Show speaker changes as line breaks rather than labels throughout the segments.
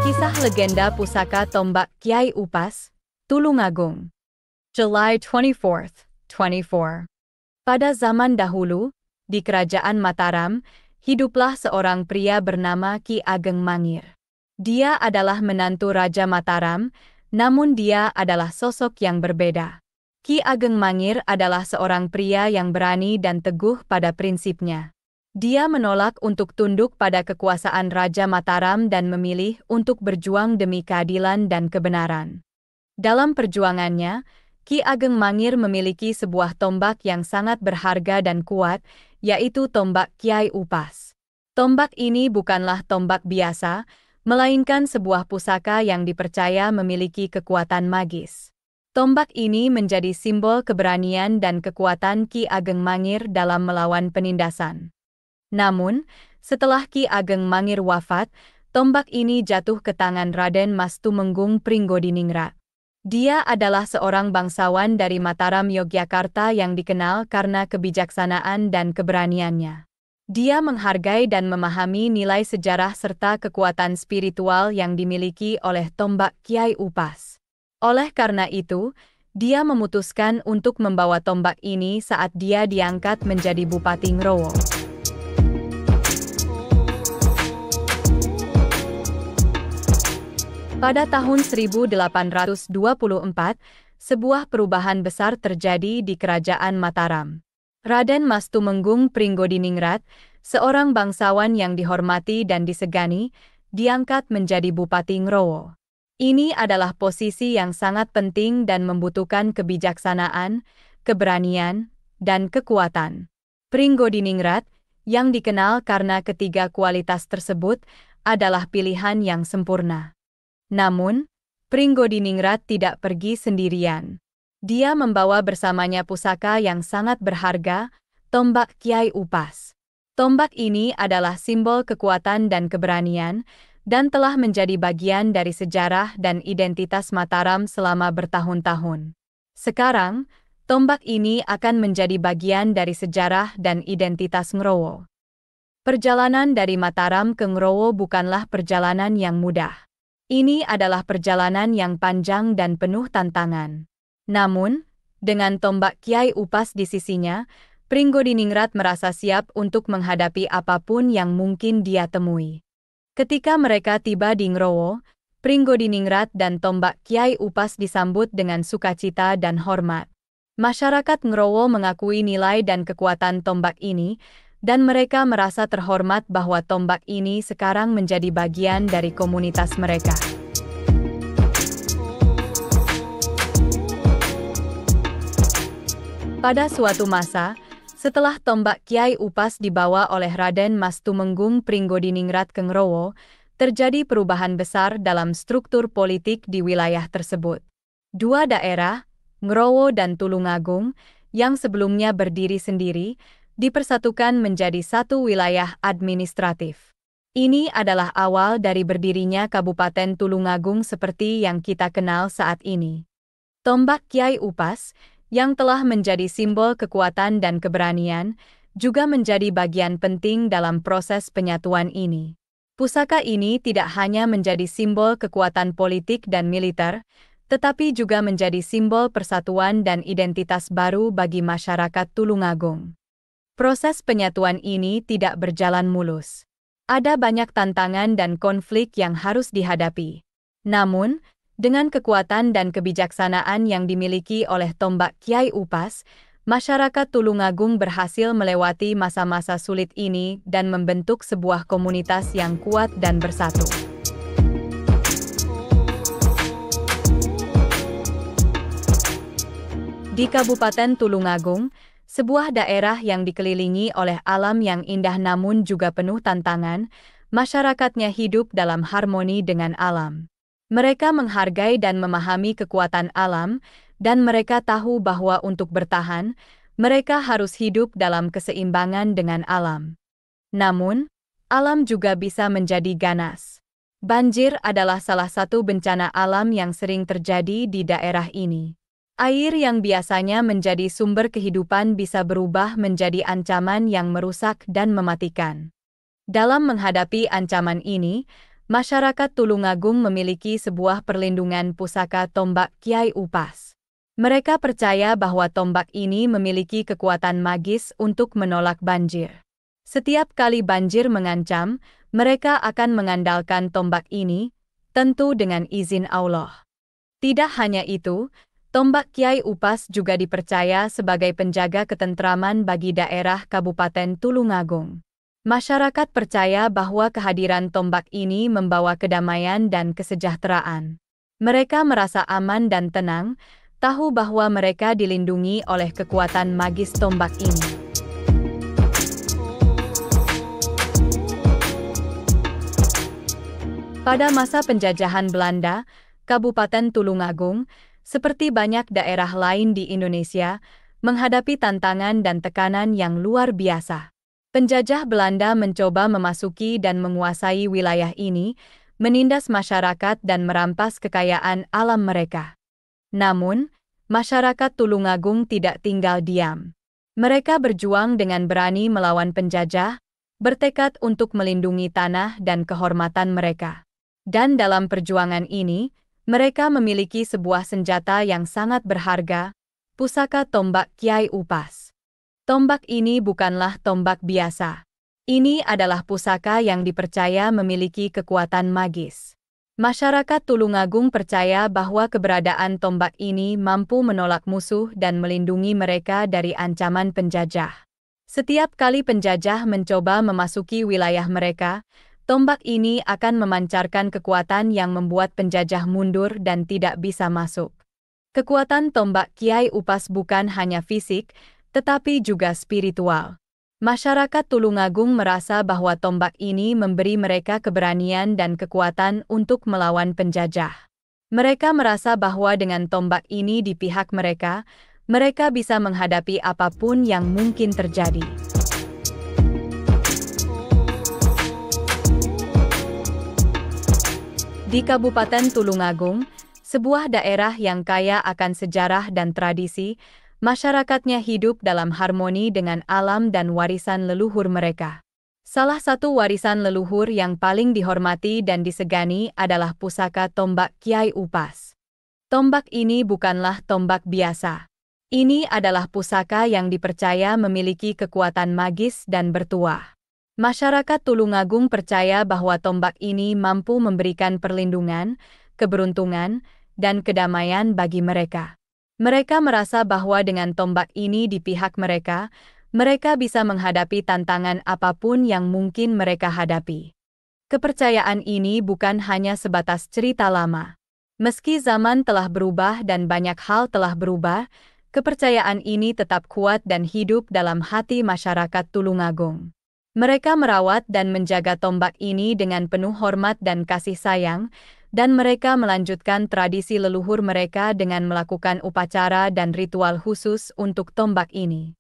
Kisah legenda pusaka tombak Kyai Upas, Tulungagung. July 24th, 24. Pada zaman dahulu, di Kerajaan Mataram, hiduplah seorang pria bernama Ki Ageng Mangir. Dia adalah menantu Raja Mataram, namun dia adalah sosok yang berbeda. Ki Ageng Mangir adalah seorang pria yang berani dan teguh pada prinsipnya. Dia menolak untuk tunduk pada kekuasaan Raja Mataram dan memilih untuk berjuang demi keadilan dan kebenaran. Dalam perjuangannya, Ki Ageng Mangir memiliki sebuah tombak yang sangat berharga dan kuat, yaitu tombak Kyai Upas. Tombak ini bukanlah tombak biasa, melainkan sebuah pusaka yang dipercaya memiliki kekuatan magis. Tombak ini menjadi simbol keberanian dan kekuatan Ki Ageng Mangir dalam melawan penindasan. Namun, setelah Ki Ageng Mangir wafat, tombak ini jatuh ke tangan Raden Mas Tumenggung Pringgodiningrat. Dia adalah seorang bangsawan dari Mataram, Yogyakarta yang dikenal karena kebijaksanaan dan keberaniannya. Dia menghargai dan memahami nilai sejarah serta kekuatan spiritual yang dimiliki oleh tombak Kyai Upas. Oleh karena itu, dia memutuskan untuk membawa tombak ini saat dia diangkat menjadi Bupati Ngrowo. Pada tahun 1824, sebuah perubahan besar terjadi di Kerajaan Mataram. Raden Mas Tumenggung Pringgodiningrat, seorang bangsawan yang dihormati dan disegani, diangkat menjadi Bupati Ngrowo. Ini adalah posisi yang sangat penting dan membutuhkan kebijaksanaan, keberanian, dan kekuatan. Pringgodiningrat, yang dikenal karena ketiga kualitas tersebut, adalah pilihan yang sempurna. Namun, Pringgodiningrat tidak pergi sendirian. Dia membawa bersamanya pusaka yang sangat berharga, tombak Kyai Upas. Tombak ini adalah simbol kekuatan dan keberanian, dan telah menjadi bagian dari sejarah dan identitas Mataram selama bertahun-tahun. Sekarang, tombak ini akan menjadi bagian dari sejarah dan identitas Ngrowo. Perjalanan dari Mataram ke Ngrowo bukanlah perjalanan yang mudah. Ini adalah perjalanan yang panjang dan penuh tantangan. Namun, dengan tombak Kyai Upas di sisinya, Pringgodiningrat merasa siap untuk menghadapi apapun yang mungkin dia temui. Ketika mereka tiba di Ngrowo, Pringgodiningrat dan tombak Kyai Upas disambut dengan sukacita dan hormat. Masyarakat Ngrowo mengakui nilai dan kekuatan tombak ini, dan mereka merasa terhormat bahwa tombak ini sekarang menjadi bagian dari komunitas mereka. Pada suatu masa, setelah tombak Kyai Upas dibawa oleh Raden Mas Tumenggung Pringgodiningrat ke Ngrowo, terjadi perubahan besar dalam struktur politik di wilayah tersebut. Dua daerah, Ngrowo dan Tulungagung, yang sebelumnya berdiri sendiri, dipersatukan menjadi satu wilayah administratif. Ini adalah awal dari berdirinya Kabupaten Tulungagung seperti yang kita kenal saat ini. Tombak Kyai Upas, yang telah menjadi simbol kekuatan dan keberanian, juga menjadi bagian penting dalam proses penyatuan ini. Pusaka ini tidak hanya menjadi simbol kekuatan politik dan militer, tetapi juga menjadi simbol persatuan dan identitas baru bagi masyarakat Tulungagung. Proses penyatuan ini tidak berjalan mulus. Ada banyak tantangan dan konflik yang harus dihadapi. Namun, dengan kekuatan dan kebijaksanaan yang dimiliki oleh tombak Kyai Upas, masyarakat Tulungagung berhasil melewati masa-masa sulit ini dan membentuk sebuah komunitas yang kuat dan bersatu. Di Kabupaten Tulungagung, sebuah daerah yang dikelilingi oleh alam yang indah namun juga penuh tantangan, masyarakatnya hidup dalam harmoni dengan alam. Mereka menghargai dan memahami kekuatan alam, dan mereka tahu bahwa untuk bertahan, mereka harus hidup dalam keseimbangan dengan alam. Namun, alam juga bisa menjadi ganas. Banjir adalah salah satu bencana alam yang sering terjadi di daerah ini. Air yang biasanya menjadi sumber kehidupan bisa berubah menjadi ancaman yang merusak dan mematikan. Dalam menghadapi ancaman ini, masyarakat Tulungagung memiliki sebuah perlindungan pusaka tombak Kyai Upas. Mereka percaya bahwa tombak ini memiliki kekuatan magis untuk menolak banjir. Setiap kali banjir mengancam, mereka akan mengandalkan tombak ini, tentu dengan izin Allah. Tidak hanya itu, tombak Kyai Upas juga dipercaya sebagai penjaga ketentraman bagi daerah Kabupaten Tulungagung. Masyarakat percaya bahwa kehadiran tombak ini membawa kedamaian dan kesejahteraan. Mereka merasa aman dan tenang, tahu bahwa mereka dilindungi oleh kekuatan magis tombak ini. Pada masa penjajahan Belanda, Kabupaten Tulungagung, seperti banyak daerah lain di Indonesia, menghadapi tantangan dan tekanan yang luar biasa. Penjajah Belanda mencoba memasuki dan menguasai wilayah ini, menindas masyarakat dan merampas kekayaan alam mereka. Namun, masyarakat Tulungagung tidak tinggal diam. Mereka berjuang dengan berani melawan penjajah, bertekad untuk melindungi tanah dan kehormatan mereka. Dan dalam perjuangan ini, mereka memiliki sebuah senjata yang sangat berharga, pusaka tombak Kyai Upas. Tombak ini bukanlah tombak biasa. Ini adalah pusaka yang dipercaya memiliki kekuatan magis. Masyarakat Tulungagung percaya bahwa keberadaan tombak ini mampu menolak musuh dan melindungi mereka dari ancaman penjajah. Setiap kali penjajah mencoba memasuki wilayah mereka, tombak ini akan memancarkan kekuatan yang membuat penjajah mundur dan tidak bisa masuk. Kekuatan tombak Kyai Upas bukan hanya fisik, tetapi juga spiritual. Masyarakat Tulungagung merasa bahwa tombak ini memberi mereka keberanian dan kekuatan untuk melawan penjajah. Mereka merasa bahwa dengan tombak ini di pihak mereka, mereka bisa menghadapi apapun yang mungkin terjadi. Di Kabupaten Tulungagung, sebuah daerah yang kaya akan sejarah dan tradisi, masyarakatnya hidup dalam harmoni dengan alam dan warisan leluhur mereka. Salah satu warisan leluhur yang paling dihormati dan disegani adalah pusaka tombak Kyai Upas. Tombak ini bukanlah tombak biasa. Ini adalah pusaka yang dipercaya memiliki kekuatan magis dan bertuah. Masyarakat Tulungagung percaya bahwa tombak ini mampu memberikan perlindungan, keberuntungan, dan kedamaian bagi mereka. Mereka merasa bahwa dengan tombak ini di pihak mereka, mereka bisa menghadapi tantangan apapun yang mungkin mereka hadapi. Kepercayaan ini bukan hanya sebatas cerita lama. Meski zaman telah berubah dan banyak hal telah berubah, kepercayaan ini tetap kuat dan hidup dalam hati masyarakat Tulungagung. Mereka merawat dan menjaga tombak ini dengan penuh hormat dan kasih sayang, dan mereka melanjutkan tradisi leluhur mereka dengan melakukan upacara dan ritual khusus untuk tombak ini.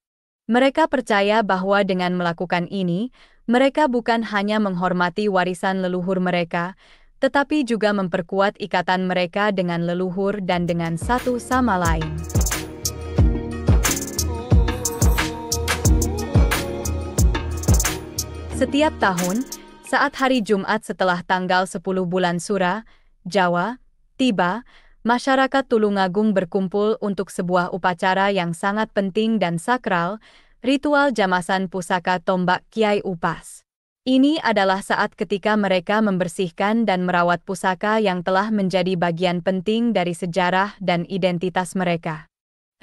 Mereka percaya bahwa dengan melakukan ini, mereka bukan hanya menghormati warisan leluhur mereka, tetapi juga memperkuat ikatan mereka dengan leluhur dan dengan satu sama lain. Setiap tahun, saat hari Jumat setelah tanggal 10 bulan Sura, Jawa, tiba, masyarakat Tulungagung berkumpul untuk sebuah upacara yang sangat penting dan sakral, ritual jamasan pusaka tombak Kyai Upas. Ini adalah saat ketika mereka membersihkan dan merawat pusaka yang telah menjadi bagian penting dari sejarah dan identitas mereka.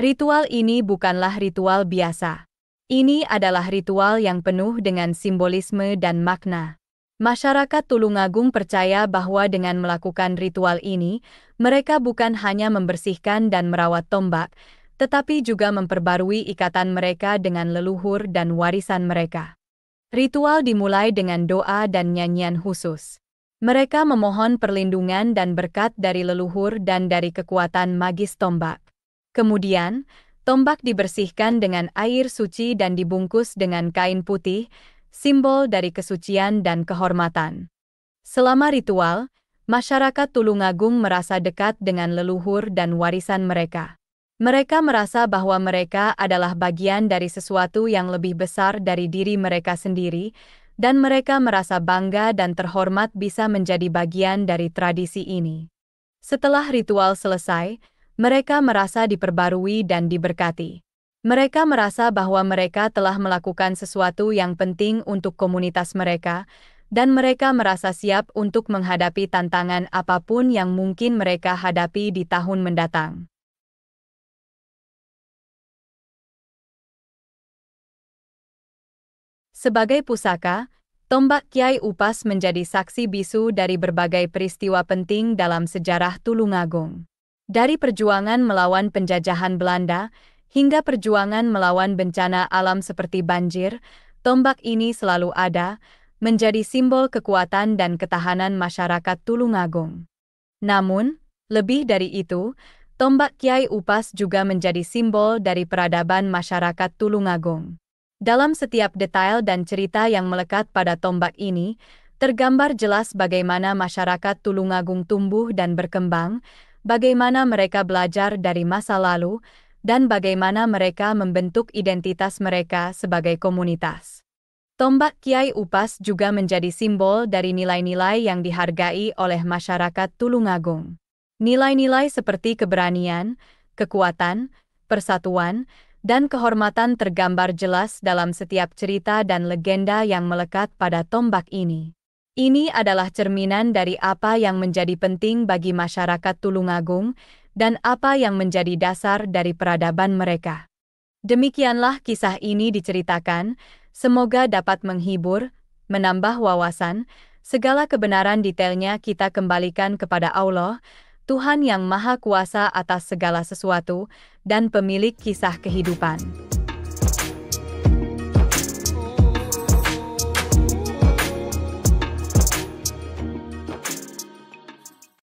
Ritual ini bukanlah ritual biasa. Ini adalah ritual yang penuh dengan simbolisme dan makna. Masyarakat Tulungagung percaya bahwa dengan melakukan ritual ini, mereka bukan hanya membersihkan dan merawat tombak, tetapi juga memperbarui ikatan mereka dengan leluhur dan warisan mereka. Ritual dimulai dengan doa dan nyanyian khusus. Mereka memohon perlindungan dan berkat dari leluhur dan dari kekuatan magis tombak. Kemudian, tombak dibersihkan dengan air suci dan dibungkus dengan kain putih, simbol dari kesucian dan kehormatan. Selama ritual, masyarakat Tulungagung merasa dekat dengan leluhur dan warisan mereka. Mereka merasa bahwa mereka adalah bagian dari sesuatu yang lebih besar dari diri mereka sendiri, dan mereka merasa bangga dan terhormat bisa menjadi bagian dari tradisi ini. Setelah ritual selesai, mereka merasa diperbarui dan diberkati. Mereka merasa bahwa mereka telah melakukan sesuatu yang penting untuk komunitas mereka, dan mereka merasa siap untuk menghadapi tantangan apapun yang mungkin mereka hadapi di tahun mendatang. Sebagai pusaka, tombak Kiai Upas menjadi saksi bisu dari berbagai peristiwa penting dalam sejarah Tulungagung. Dari perjuangan melawan penjajahan Belanda, hingga perjuangan melawan bencana alam seperti banjir, tombak ini selalu ada, menjadi simbol kekuatan dan ketahanan masyarakat Tulungagung. Namun, lebih dari itu, tombak Kiai Upas juga menjadi simbol dari peradaban masyarakat Tulungagung. Dalam setiap detail dan cerita yang melekat pada tombak ini, tergambar jelas bagaimana masyarakat Tulungagung tumbuh dan berkembang, bagaimana mereka belajar dari masa lalu, dan bagaimana mereka membentuk identitas mereka sebagai komunitas. Tombak Kiai Upas juga menjadi simbol dari nilai-nilai yang dihargai oleh masyarakat Tulungagung. Nilai-nilai seperti keberanian, kekuatan, persatuan, dan kehormatan tergambar jelas dalam setiap cerita dan legenda yang melekat pada tombak ini. Ini adalah cerminan dari apa yang menjadi penting bagi masyarakat Tulungagung dan apa yang menjadi dasar dari peradaban mereka. Demikianlah kisah ini diceritakan, semoga dapat menghibur, menambah wawasan, segala kebenaran detailnya kita kembalikan kepada Allah, Tuhan yang Maha Kuasa atas segala sesuatu, dan pemilik kisah kehidupan.